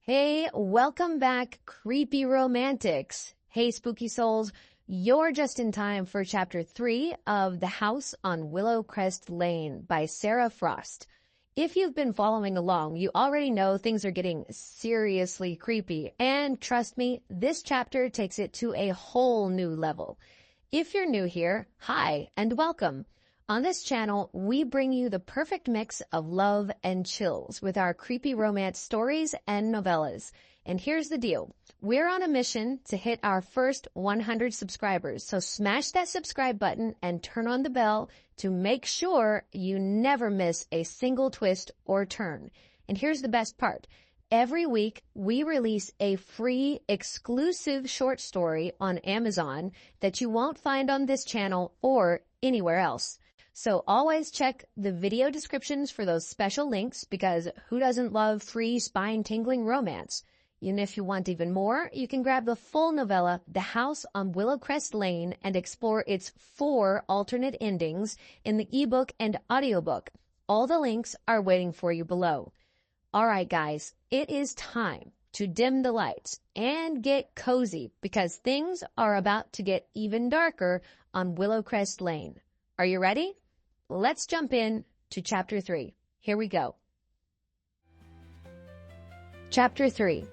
Hey, welcome back, creepy romantics. Hey, spooky souls, you're just in time for chapter 3 of The House on Willow Crest Lane by Sara Frost. If you've been following along, you already know things are getting seriously creepy, and trust me, this chapter takes it to a whole new level. If you're new here, hi and welcome. On this channel, we bring you the perfect mix of love and chills with our creepy romance stories and novellas. And here's the deal. We're on a mission to hit our first 100 subscribers, so smash that subscribe button and turn on the bell to make sure you never miss a single twist or turn. And here's the best part. Every week, we release a free, exclusive short story on Amazon that you won't find on this channel or anywhere else. So always check the video descriptions for those special links because who doesn't love free spine-tingling romance? And if you want even more, you can grab the full novella, The House on Willow Crest Lane, and explore its 4 alternate endings in the ebook and audiobook. All the links are waiting for you below. All right, guys, it is time to dim the lights and get cozy because things are about to get even darker on Willow Crest Lane. Are you ready? Let's jump in to Chapter 3. Here we go. Chapter 3.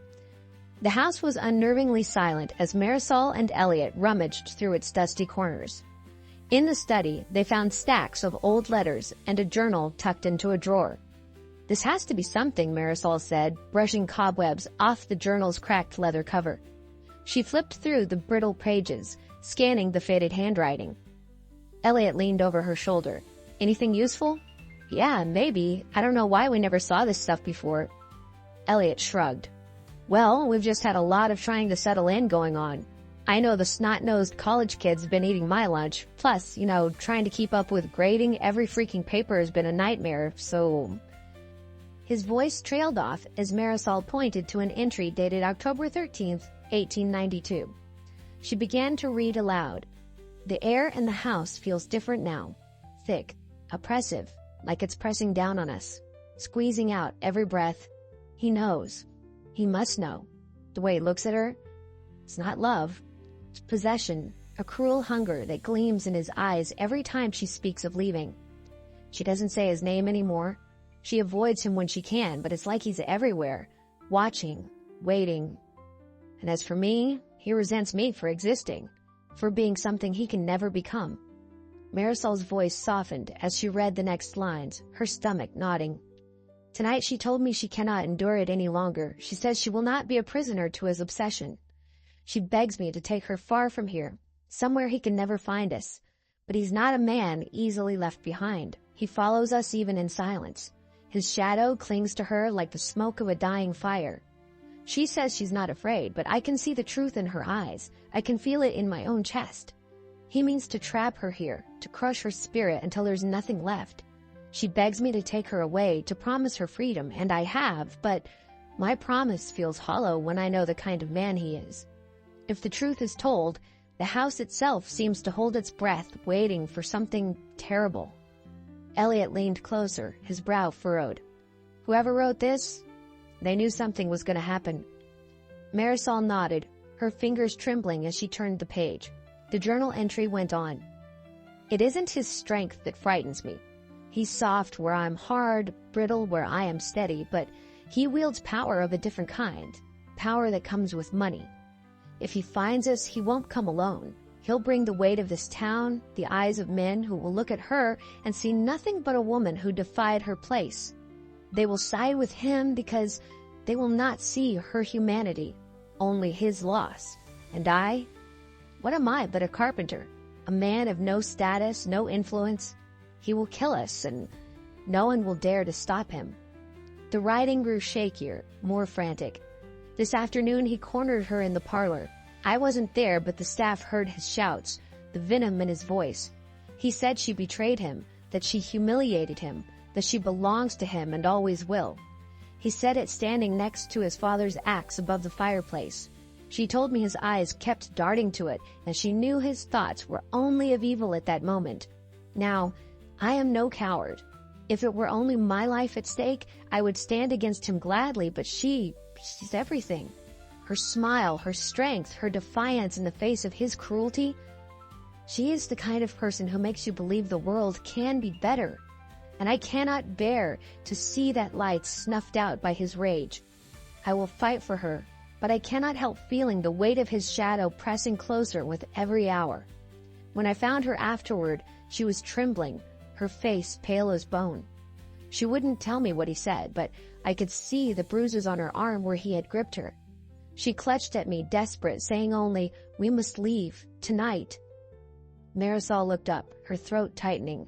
The house was unnervingly silent as Marisol and Elliot rummaged through its dusty corners. In the study, they found stacks of old letters and a journal tucked into a drawer. This has to be something, Marisol said, brushing cobwebs off the journal's cracked leather cover. She flipped through the brittle pages, scanning the faded handwriting. Elliot leaned over her shoulder. Anything useful? Yeah, maybe. I don't know why we never saw this stuff before. Elliot shrugged. Well, we've just had a lot of trying to settle in going on. I know the snot-nosed college kids have been eating my lunch. Plus, trying to keep up with grading every freaking paper has been a nightmare, so... His voice trailed off as Marisol pointed to an entry dated October 13th, 1892. She began to read aloud. The air in the house feels different now. Thick, oppressive, like it's pressing down on us, squeezing out every breath. He knows. He must know. The way he looks at her, it's not love. It's possession, a cruel hunger that gleams in his eyes every time she speaks of leaving. She doesn't say his name anymore. She avoids him when she can, but it's like he's everywhere, watching, waiting. And as for me, he resents me for existing, for being something he can never become. Marisol's voice softened as she read the next lines, her stomach nodding. Tonight she told me she cannot endure it any longer. She says she will not be a prisoner to his obsession. She begs me to take her far from here, somewhere he can never find us. But he's not a man easily left behind. He follows us even in silence. His shadow clings to her like the smoke of a dying fire. She says she's not afraid, but I can see the truth in her eyes. I can feel it in my own chest. He means to trap her here, to crush her spirit until there's nothing left. She begs me to take her away, to promise her freedom, and I have, but my promise feels hollow when I know the kind of man he is. If the truth is told, the house itself seems to hold its breath, waiting for something terrible. Elliot leaned closer, his brow furrowed. Whoever wrote this, they knew something was going to happen. Marisol nodded, her fingers trembling as she turned the page. The journal entry went on. It isn't his strength that frightens me. He's soft where I'm hard, brittle where I am steady, but he wields power of a different kind, power that comes with money. If he finds us, he won't come alone. He'll bring the weight of this town, the eyes of men who will look at her and see nothing but a woman who defied her place. They will side with him because they will not see her humanity, only his loss. And I? What am I but a carpenter, a man of no status, no influence? He will kill us, and no one will dare to stop him. The writing grew shakier, more frantic. This afternoon he cornered her in the parlor. I wasn't there, but the staff heard his shouts, the venom in his voice. He said she betrayed him, that she humiliated him, that she belongs to him and always will. He said it standing next to his father's axe above the fireplace. She told me his eyes kept darting to it, and she knew his thoughts were only of evil at that moment. Now, I am no coward. If it were only my life at stake, I would stand against him gladly, but she she's everything. Her smile, her strength, her defiance in the face of his cruelty. She is the kind of person who makes you believe the world can be better. And I cannot bear to see that light snuffed out by his rage. I will fight for her, but I cannot help feeling the weight of his shadow pressing closer with every hour. When I found her afterward, she was trembling, her face pale as bone. She wouldn't tell me what he said, but I could see the bruises on her arm where he had gripped her. She clutched at me, desperate, saying only, "We must leave, tonight." Marisol looked up, her throat tightening.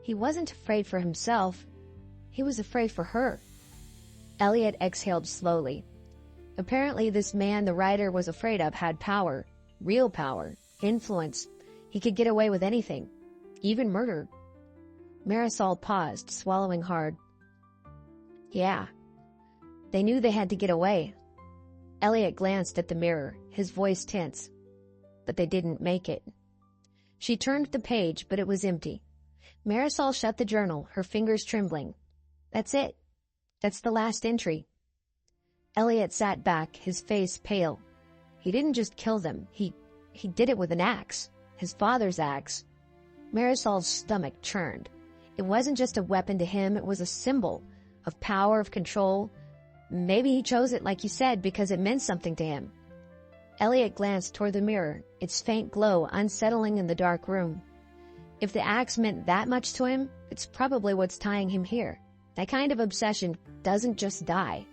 He wasn't afraid for himself. He was afraid for her. Elliot exhaled slowly. Apparently this man the writer was afraid of had power, real power, influence. He could get away with anything, even murder. Marisol paused, swallowing hard. Yeah, they knew they had to get away. Elliot glanced at the mirror, his voice tense. But they didn't make it. She turned the page, but it was empty. Marisol shut the journal, her fingers trembling. That's it. That's the last entry. Elliot sat back, his face pale. He didn't just kill them. He did it with an axe. His father's axe. Marisol's stomach churned. It wasn't just a weapon to him, it was a symbol of power, of control. Maybe he chose it, like you said, because it meant something to him. Elliot glanced toward the mirror, its faint glow unsettling in the dark room. If the axe meant that much to him, it's probably what's tying him here. That kind of obsession doesn't just die.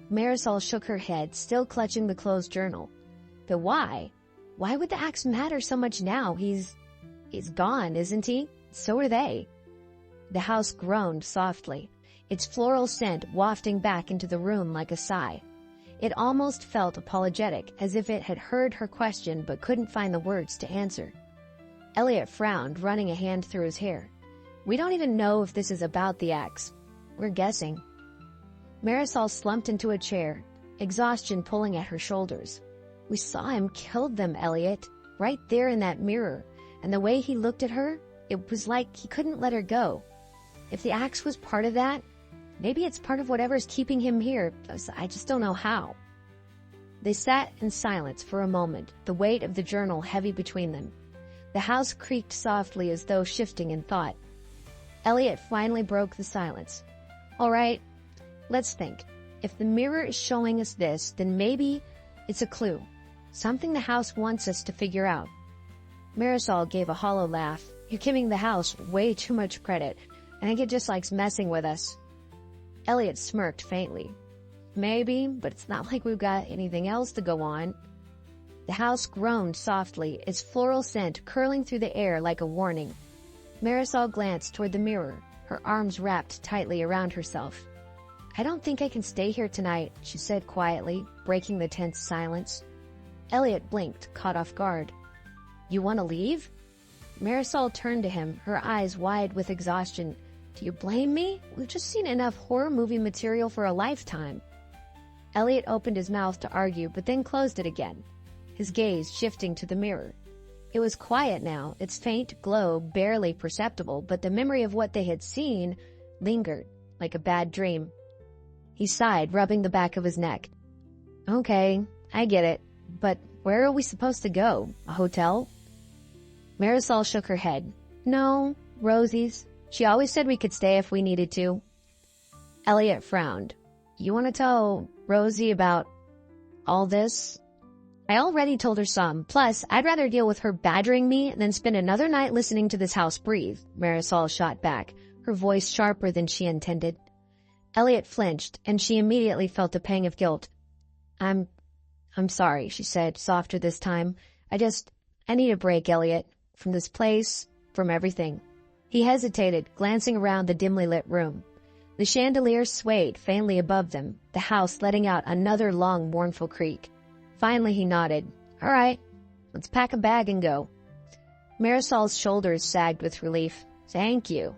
Marisol shook her head, still clutching the closed journal. But why? Why would the axe matter so much now? He's gone, isn't he? So are they. The house groaned softly, its floral scent wafting back into the room like a sigh. It almost felt apologetic, as if it had heard her question but couldn't find the words to answer. Elliot frowned, running a hand through his hair. We don't even know if this is about the axe. We're guessing. Marisol slumped into a chair, exhaustion pulling at her shoulders. We saw him kill them, Elliot, right there in that mirror, and the way he looked at her, it was like he couldn't let her go. If the axe was part of that, maybe it's part of whatever's keeping him here. I just don't know how. They sat in silence for a moment, the weight of the journal heavy between them. The house creaked softly as though shifting in thought. Elliot finally broke the silence. All right, let's think. If the mirror is showing us this, then maybe it's a clue. Something the house wants us to figure out. Marisol gave a hollow laugh. You're giving the house way too much credit. I think it just likes messing with us. Elliot smirked faintly. Maybe, but it's not like we've got anything else to go on. The house groaned softly, its floral scent curling through the air like a warning. Marisol glanced toward the mirror, her arms wrapped tightly around herself. I don't think I can stay here tonight, she said quietly, breaking the tense silence. Elliot blinked, caught off guard. You want to leave? Marisol turned to him, her eyes wide with exhaustion. Do you blame me? We've just seen enough horror movie material for a lifetime. Elliot opened his mouth to argue, but then closed it again, his gaze shifting to the mirror. It was quiet now, its faint glow barely perceptible, but the memory of what they had seen lingered, like a bad dream. He sighed, rubbing the back of his neck. Okay, I get it, but where are we supposed to go? A hotel? Marisol shook her head. No, Rosie's. She always said we could stay if we needed to. Elliot frowned. You want to tell Rosie about all this? I already told her some. Plus, I'd rather deal with her badgering me than spend another night listening to this house breathe, Marisol shot back, her voice sharper than she intended. Elliot flinched, and she immediately felt a pang of guilt. I'm sorry, she said, softer this time. I need a break, Elliot. From this place, from everything. He hesitated, glancing around the dimly lit room. The chandelier swayed faintly above them, the house letting out another long, mournful creak. Finally he nodded. All right, let's pack a bag and go. Marisol's shoulders sagged with relief. Thank you.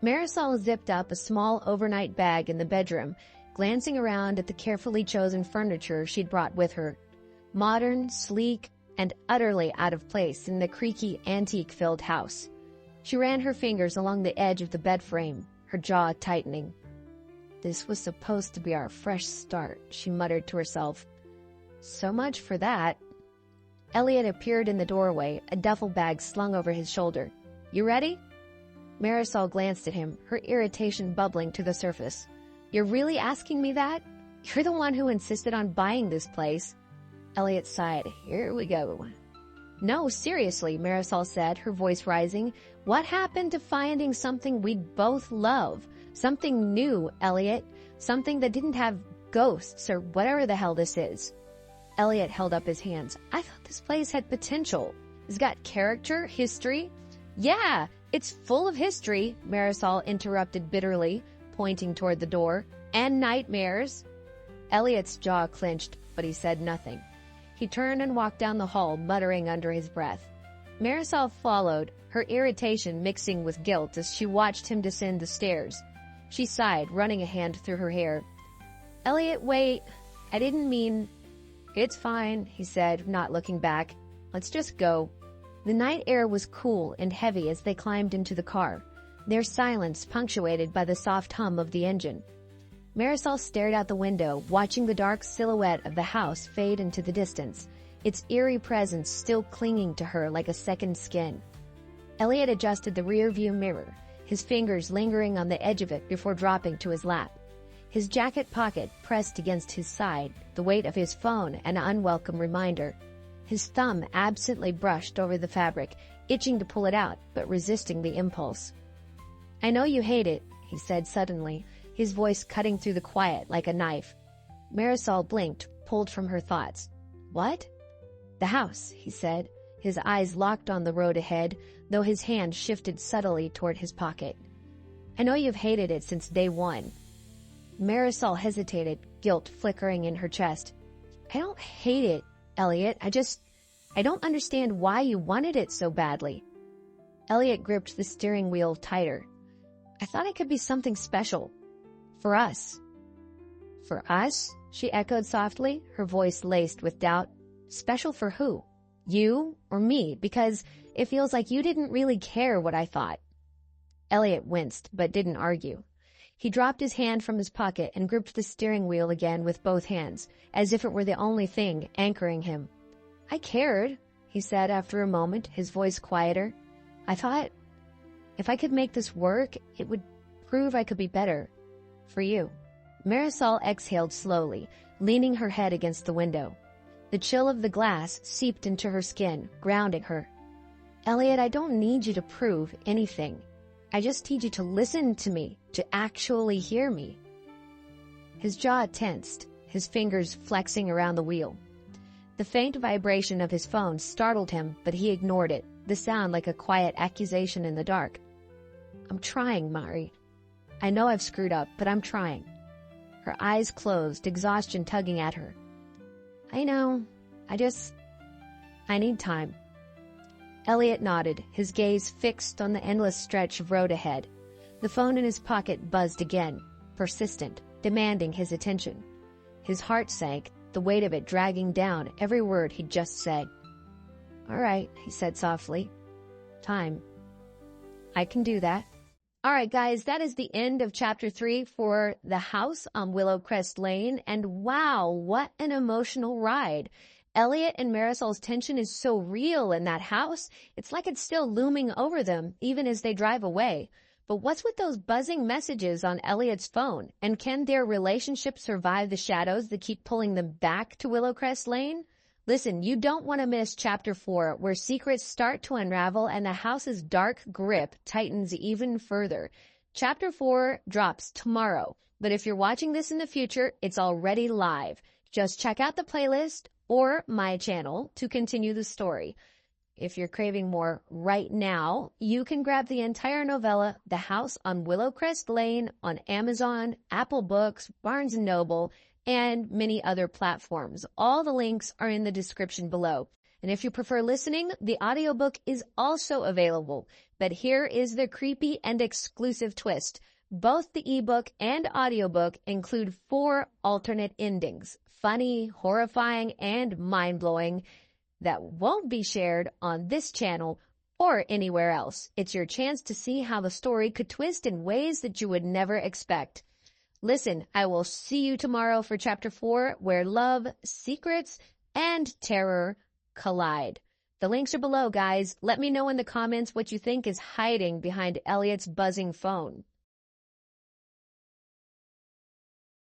Marisol zipped up a small overnight bag in the bedroom, glancing around at the carefully chosen furniture she'd brought with her. Modern, sleek, and utterly out of place in the creaky, antique-filled house. She ran her fingers along the edge of the bed frame, her jaw tightening. This was supposed to be our fresh start, she muttered to herself. So much for that. Elliot appeared in the doorway, a duffel bag slung over his shoulder. You ready? Marisol glanced at him, her irritation bubbling to the surface. You're really asking me that? You're the one who insisted on buying this place. Elliot sighed. Here we go. No, seriously, Marisol said, her voice rising. What happened to finding something we'd both love? Something new, Elliot. Something that didn't have ghosts or whatever the hell this is. Elliot held up his hands. I thought this place had potential. It's got character, history. Yeah, it's full of history, Marisol interrupted bitterly, pointing toward the door. And nightmares. Elliot's jaw clenched, but he said nothing. He turned and walked down the hall, muttering under his breath. Marisol followed, her irritation mixing with guilt as she watched him descend the stairs. She sighed, running a hand through her hair. Elliot, wait. I didn't mean... It's fine, he said, not looking back. Let's just go. The night air was cool and heavy as they climbed into the car, their silence punctuated by the soft hum of the engine. Marisol stared out the window, watching the dark silhouette of the house fade into the distance, its eerie presence still clinging to her like a second skin. Elliot adjusted the rear-view mirror, his fingers lingering on the edge of it before dropping to his lap. His jacket pocket pressed against his side, the weight of his phone an unwelcome reminder. His thumb absently brushed over the fabric, itching to pull it out, but resisting the impulse. I know you hate it, he said suddenly, his voice cutting through the quiet like a knife. Marisol blinked, pulled from her thoughts. What? The house, he said, his eyes locked on the road ahead, though his hand shifted subtly toward his pocket. I know you've hated it since day one. Marisol hesitated, guilt flickering in her chest. I don't hate it, Elliot. I don't understand why you wanted it so badly. Elliot gripped the steering wheel tighter. I thought it could be something special. For us. For us? She echoed softly, her voice laced with doubt. Special for who? You or me? Because it feels like you didn't really care what I thought. Elliot winced, but didn't argue. He dropped his hand from his pocket and gripped the steering wheel again with both hands, as if it were the only thing anchoring him. I cared, he said after a moment, his voice quieter. I thought, if I could make this work, it would prove I could be better. For you. Marisol exhaled slowly, leaning her head against the window. The chill of the glass seeped into her skin, grounding her. Elliot, I don't need you to prove anything. I just need you to listen to me, to actually hear me. His jaw tensed, his fingers flexing around the wheel. The faint vibration of his phone startled him, but he ignored it, the sound like a quiet accusation in the dark. I'm trying, Mari. I know I've screwed up, but I'm trying. Her eyes closed, exhaustion tugging at her. I know. I need time. Elliot nodded, his gaze fixed on the endless stretch of road ahead. The phone in his pocket buzzed again, persistent, demanding his attention. His heart sank, the weight of it dragging down every word he'd just said. All right, he said softly. Time. I can do that. All right, guys, that is the end of Chapter 3 for The House on Willow Crest Lane. And wow, what an emotional ride. Elliot and Marisol's tension is so real in that house. It's like it's still looming over them, even as they drive away. But what's with those buzzing messages on Elliot's phone? And can their relationship survive the shadows that keep pulling them back to Willow Crest Lane? Listen, you don't want to miss Chapter 4, where secrets start to unravel and the house's dark grip tightens even further. Chapter 4 drops tomorrow, but if you're watching this in the future, it's already live. Just check out the playlist or my channel to continue the story. If you're craving more right now, you can grab the entire novella, The House on Willow Crest Lane, on Amazon, Apple Books, Barnes & Noble, and many other platforms. All the links are in the description below. And if you prefer listening, the audiobook is also available. But here is the creepy and exclusive twist. Both the ebook and audiobook include 4 alternate endings, funny, horrifying, and mind-blowing, that won't be shared on this channel or anywhere else. It's your chance to see how the story could twist in ways that you would never expect. Listen, I will see you tomorrow for Chapter 4, where love, secrets, and terror collide. The links are below, guys. Let me know in the comments what you think is hiding behind Elliot's buzzing phone.